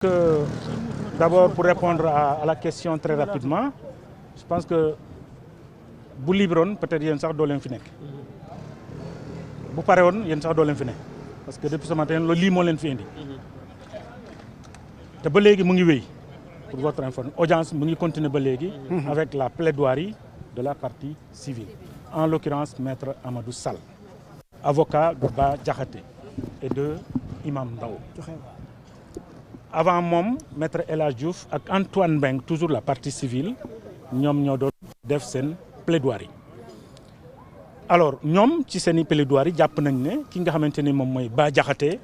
Que, d'abord, pour répondre à la question très rapidement, je pense que bu libéroon peut-être yéen sax doo leen fi nekk bu pare woon yéen sax doo leen fi nekk parce que depuis ce matin loolu lii moo leen fi indi te ba léegi mu ngi wéy pour votre information audience mu ngi continuer ba léegi avec la plaidoirie de la partie civile en l'occurrence maître Amadou Sall avocat de Bah Diakhaté et de Imam Ndao avant moom maître El Hadj Diouf ak Antoine Mbengue toujours la partie civile ñoom ñoo doon def seen plaidoirie alors ñoom ci seen i plaidoirie jàpp nañ ne ki nga xamante ni moom mooy Bah Diakhaté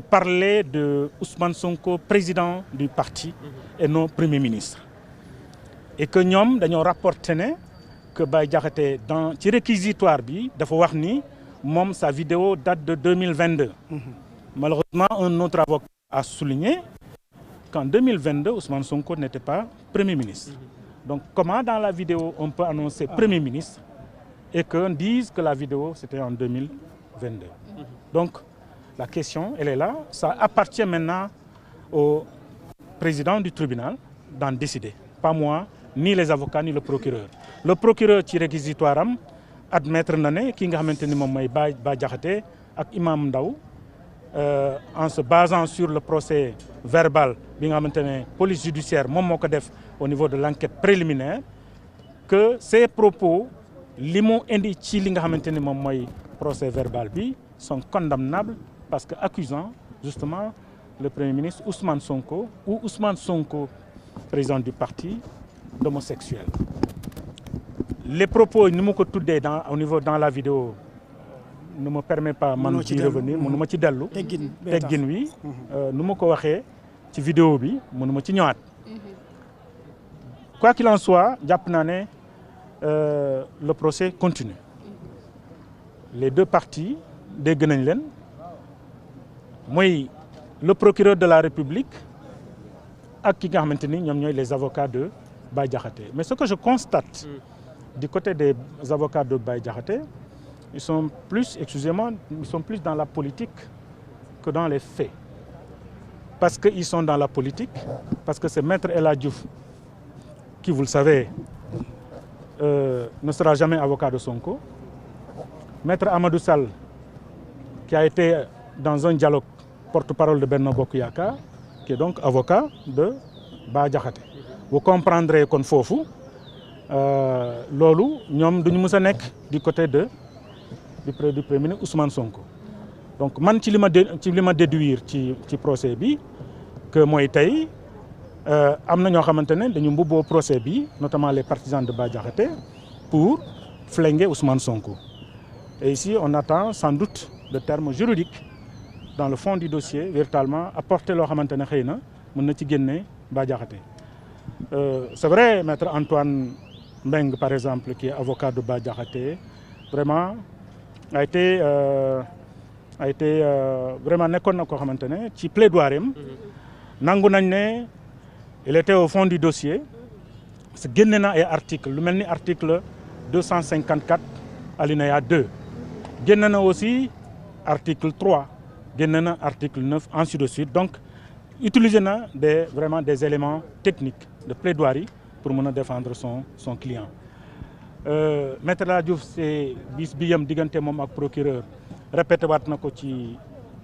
parler de Ousmane Sonko président du parti et non premier ministre et que ñoom dañoo rapporté ne que Bah Diakhaté dans ci réquisitoire bi dafa wax ni moom sa vidéo date de 2022 malheureusement un autre avocat a souligné qu'en 2022 Ousmane Sonko n'était pas premier ministre. Donc comment dans la vidéo on peut annoncer premier ministre et qu'on dise que la vidéo c'était en 2022. Donc la question elle est là, ça appartient maintenant au président du tribunal d'en décider, pas moi ni les avocats ni le procureur. Le procureur ci réquisitoire am admettre na ne ki nga xamante ni moom mooy Bah Diakhaté ak Imam Ndao en se basant sur le procès verbal bi nga xamante ne police judiciaire moom moo ko def au niveau de l'enquête préliminaire que ces propos li mu indi ci li nga xamante ni moom mooy procès verbal bi sont condamnables parce que accusant justement le premier ministre Ousmane Sonko ou Ousmane Sonko président du parti d'homosexuel. Les propos ni mu ko tuddee au niveau dans la vidéo ne me permet pas man ci revenir mënu ma ci dellu teggin wi nu ma ko waxee ci vidéo bi mënu ma ci ñëwaat quoi qu'il en soit jàpp naa ne le procès continue les deux parties dégg nañ leen mooy le procureur de la République ak ki nga xamante ni ñoom ñooy les avocats de Bah Diakhaté mais ce que je constate du côté des avocats de Bah Diakhaté ils sont plus, excusez-moi, ils sont plus dans la politique que dans les faits. Parce qu'ils sont dans la politique, parce que c'est Maître El Hadj Diouf qui, vous le savez, ne sera jamais avocat de Sonko. Maître Amadou Sall, qui a été dans un dialogue porte-parole de Benno Bokk Yakaar, qui est donc avocat de Bah Diakhaté. Vous comprendrez kon foofu loolu ñoom duñu mës a nekk du côté du premier ministre Ousmane Sonko donc man ci li ma déduire ci procès bi que mooy tey am na ñoo xamante ne dañu mbubboo procès bi notamment les partisans de Bah Diakhaté pour flinguer Ousmane Sonko et ici on attend sans doute de termes juridiques dans le fond du dossier véritablement apporter loo xamante ne xëy na mën na ci génne Bah Diakhaté c'est vrai maître Antoine Mbengue par exemple qui est avocat de Bah Diakhaté vraiment a été vraiment nekkoon na koo xamante ne ci plaidoirie am nangu nañ ne il était au fond du dossier parce que génne na ay article lu mel ni article 254 alinéa 2 génne na aussi article 3 génne na article 9 ainsi de suite donc utiliser na vraiment des éléments techniques de plaidoirie pour mën a défendre son client. Maître El Hadj Diouf c'est bis bi yam diggante moom ak procureur répété waat na ko ci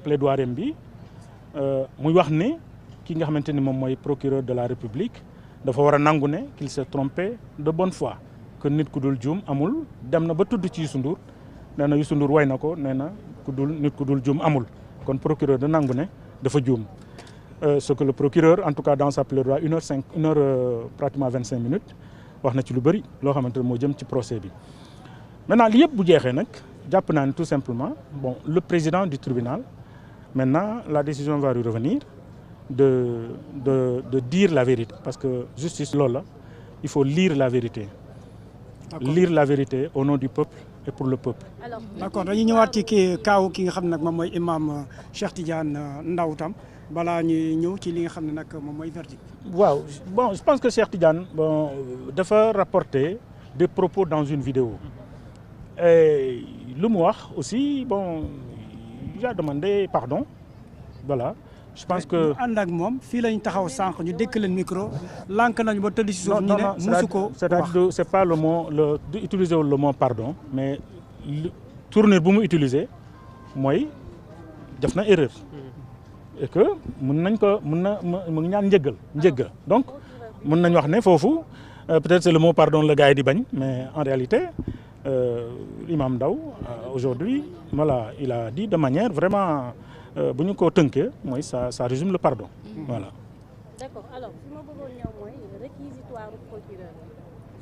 plaidoirie bi muy wax ne ki nga xamante ni moom mooy procureur de la République dafa war a nangu ne qu'il s'est trompé de bonne foi que nit ku dul juum amul dem na ba tudd ci Youssou Ndour nee na Youssou Ndour way na ko nee na nit ku dul juum amul kon procureur da nangu ne dafa juum ce que le procureur en tout cas dans sa plaidoirie une heure pratiquement 25 minutes wax na ci lu bëri loo xamante ne moo jëm ci procès bi maintenant li yëpp bu jeexee nag jàpp naa ne tout simplement bon le président du tribunal maintenant la décision va lui revenir de dire la vérité parce que justice loolu la il faut lire la vérité lire la vérité au nom du peuple et pour le peuple. D'accord dañuy ñëwaat ci kaaw ki nga xam ne nag moom mooy imam Cheikh Tidiane Ndao tam balaa ñuy ñëw ci li nga xam ne nag moom mooy verdict. waaw bon je pense que Cheikh Tidiane bon dafa rapporter des propos dans une vidéo et lu mu wax aussi bon il a demandé pardon voilà je pense que ànd ak moom fii lañ taxaw sànq ñu dékk leen micro lànk nañu ba tëdd si suuf ñu ne musu ko wax c'est pas le mot utiliser le mot pardon mais tournure bu mu utiliser mooy def na erreur et que mun nañ ko mun na mu ngi ñaan njëggal donc mun nañ wax ne foofu peut-être c'est le mot pardon la gars yi di bañ mais en réalité Imam Ndao aujourd'hui voilà il a dit de manière vraiment bu ñu ko tënkee mooy ça résume le pardon voilà. D'accord alors fi ma bëggoon ñëw mooy réquisitoire procureur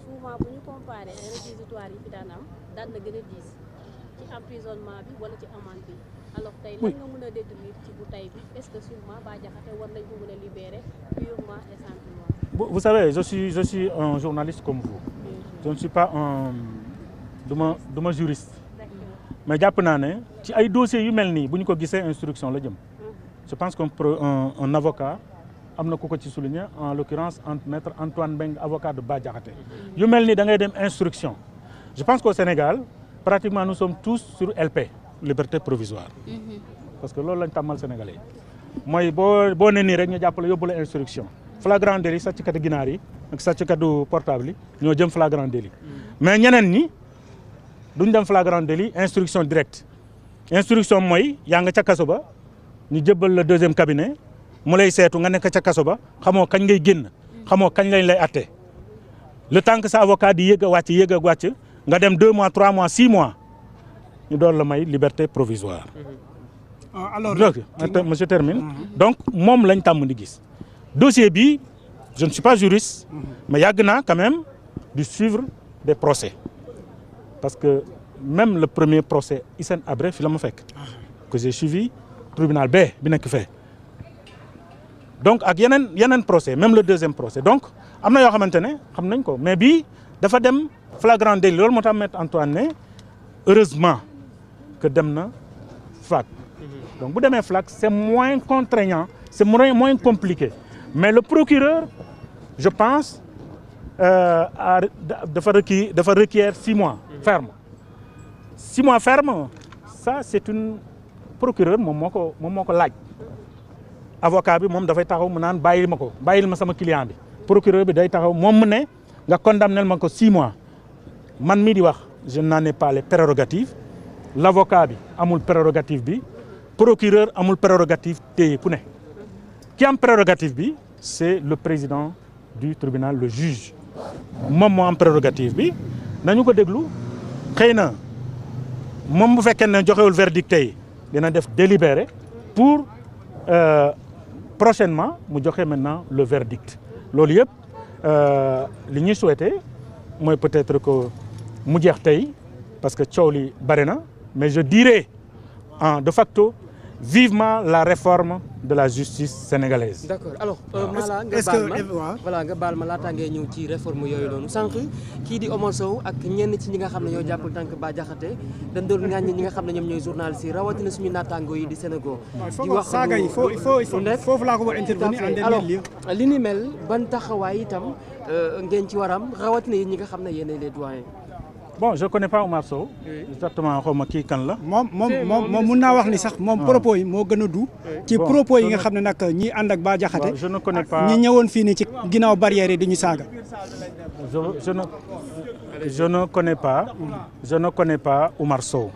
souvent bu ñu comparé ay réquisitoire yi fi daan am daan na gën a diis ci emprisonnement bi wala ci amende bi alors tey lan nga mën a déduire ci bu tey bi est-ce que sûrement Bah Diakhaté war nañ ko mën a libérer purement et simplement. Vous savez je suis un journaliste comme vous. Je ne suis pas un duma juriste. Mais jàpp naa ne ci ay dossiers yu mel nii bu ñu ko gisee instruction la jëm. Je pense qu'un avocat am na ku ko ci souligner en l'occurrence maître Antoine Mbengue avocat de Bah Diakhaté yu mel nii da ngay dem instruction. Je pense qu'au Sénégal pratiquement nous sommes tous sur LP liberté provisoire. Parce que loolu lañ tàmmal Sénégalais yi mooy boo ne nii rek ñu jàppale yóbbu la instruction. Flagrant délit sàcckatu ginaar yi ak sàcckatu portable yi ñoo jëm flagrant délit mais ñeneen ñi duñ dem flagrant délit instruction directe instruction mooy yaa nga ca kaso ba ñu jëbbal la deuxième cabinet mu lay seetu nga nekk ca kaso ba xamoo kañ ngay génn xamoo kañ lañ lay atte le temps que sa avocat di yéeg a wàcc nga dem 2 mois 3 mois 6 mois ñu door la may liberté provisoire. alors monsieur termine. Donc moom lañ tàmm di gis. Dossier bi je ne suis pas juriste mais yàgg naa quand même di suivre des procès parce que même le premier procès Hissène Habré fi la ma fekk que j'ai suivi tribunal B bi nekk fee donc ak yeneen procès même le deuxième procès donc am na yoo xamante ne xam nañ ko mais bii dafa dem flagrant délit loolu moo tax maître Antoine ne heureusement que dem na FLAC donc bu demee FLAC c'est moins contraignant c'est moins compliqué mais le procureur je pense dafa requiert 6 mois ferme 6 mois ferme ça c'est une procureur moom moo ko laaj avocat bi moom dafay taxaw mu naan bàyyil ma sama client bi procureur bi day taxaw moom mu ne nga condamnel ma ko 6 mois man mii di wax je n'en ai pas les prérogatives l'avocat bi amul prérogative bi procureur amul prérogative téye ku ne ki am prérogative bi c'est le président du tribunal le juge moom moo am prérogative bi nañu ko déglu xëy na moom bu fekkee ne joxewul verdict tey dina def délibéré pour prochainement mu joxe maintenant le verdict loolu yëpp li ñuy souhaité mooy peut-être que mu jeex tey parce que coow li bari na mais je dirais de facto vivement la réforme de la justice sénégalaise. D'accord alors Mala nga baal ma laataa ngay ñëw ci réforme yooyu noonu sànq kii di Omar Sow ak ñenn ci ñi nga xam ne ñoo jàppal tànk Bah Diakhaté dañ doon ŋàññi ñi nga xam ne ñoom ñooy journalistes yi rawatina suñu naataango yi di Sénégal. di wax saaga yi foofu laa ko war intervenir alors li ni mel ban taxawaay itam ngeen ci waram rawatina yi ñi nga xam ne yéenay les doyens. Bon, je connais pas Omar Sow. Exactement xawma kii kan la. moom mun naa wax ni sax moom propos yi moo gën a du. ci propos yi nga xam ne nag ñi ànd ak Bah Diakhaté. je ne connais pas ñi ñëwoon fii nii ci ginnaaw barrière yi di ñu saaga. je ne connais pas Omar Sow.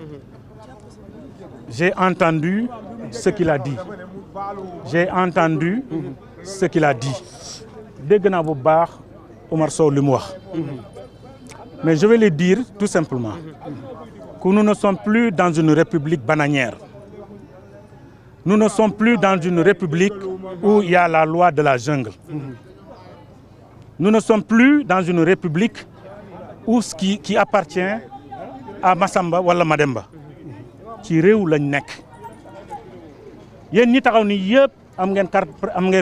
J'ai entendu ce qu'il a dit. Dégg naa bu baax Omar Sow li mu wax. Mais je vais le dire tout simplement que nous ne sommes plus dans une république bananière. Nous ne sommes plus dans une république où il y a la loi de la jungle. Nous ne sommes plus dans une république où ce qui appartient à Massamba wala Mademba. Ci réew lañ nekk. Yéen ñi taxaw ni yëpp am ngeen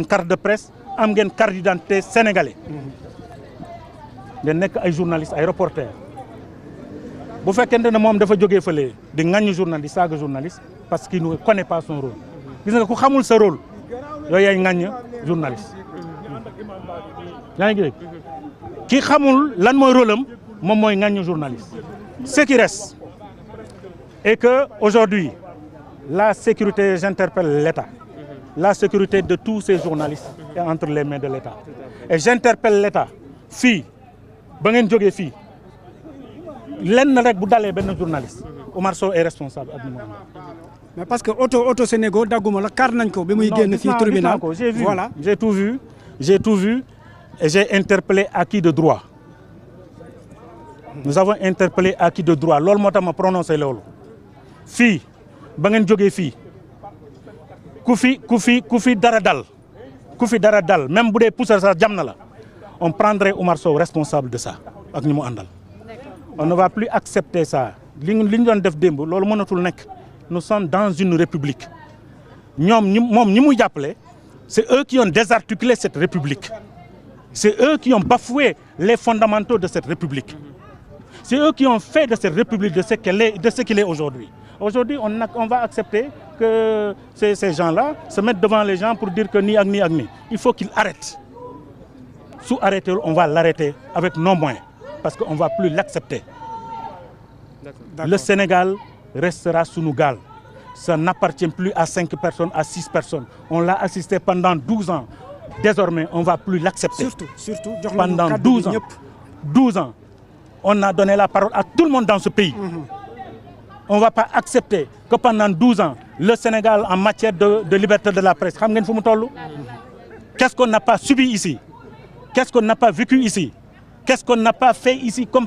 carte de presse, am ngeen carte d'identité sénégalais. ngeen nekk ay journaliste ay reporter bu fekkente ne moom dafa jógee fële di ŋaññi journaliste saaga journaliste parce qu'il ne connaît pas son rôle gis nga ku xamul sa rôle yooyu yaay ŋaññ journaliste yaa ngi dégg ki xamul lan mooy rôle am moom mooy ŋaññ journaliste ce qui reste est que aujourd'hui la sécurité j'interpelle l'État la sécurité de tous ces journalistes est entre les mains de l'État. Et j'interpelle l'État fii ba ngeen jógee fii lenn rek bu dalee benn journaliste Oumar Sow est responsable ak mais parce que auto Sénégal dagguma la kar nañ ko bi muy génn fii tribunal. Voilà, j'ai tout vu et j'ai interpellé acquis de droit. Nous avons interpellé acquis de droit loolu moo tax ma prononcé loolu fii ba ngeen jógee fii ku fi dara dal même bu dee poussé sax jam na la on prendrait Oumar Sow responsable de ça ak ñi mu àndal. On ne va plus accepter ça li ñu doon def démb loolu mënatul nekk. Nous sommes dans une république moom ñi muy jàppale c'est eux qui ont désarticulé cette république c'est eux qui ont bafoué les fondamentaux de cette république c'est eux qui ont fait de cette république de ce qu'il est aujourd'hui. Aujourd'hui on va accepter que ces gens-là se mettent devant les gens pour dire que nii ak nii ak nii. Il faut qu'ils arrêtent. Su arrêter on va l'arrêter avec nos moyens parce qu'on va plus l'accepter. Le Sénégal restera sous nos gaal. Ça n'appartient plus à 5 personnes, à 6 personnes. On l'a assisté pendant 12 ans. Désormais, on ne va plus l'accepter. Surtout. Pendant 12 ans, on a donné la parole à tout le monde dans ce pays. On ne va pas accepter que pendant 12 ans, le Sénégal, en matière de liberté de la presse, qu'est-ce qu'on n'a pas subi ici? Qu'est-ce qu'on n'a pas vécu ici? Qu'est-ce qu'on n'a pas fait ici comme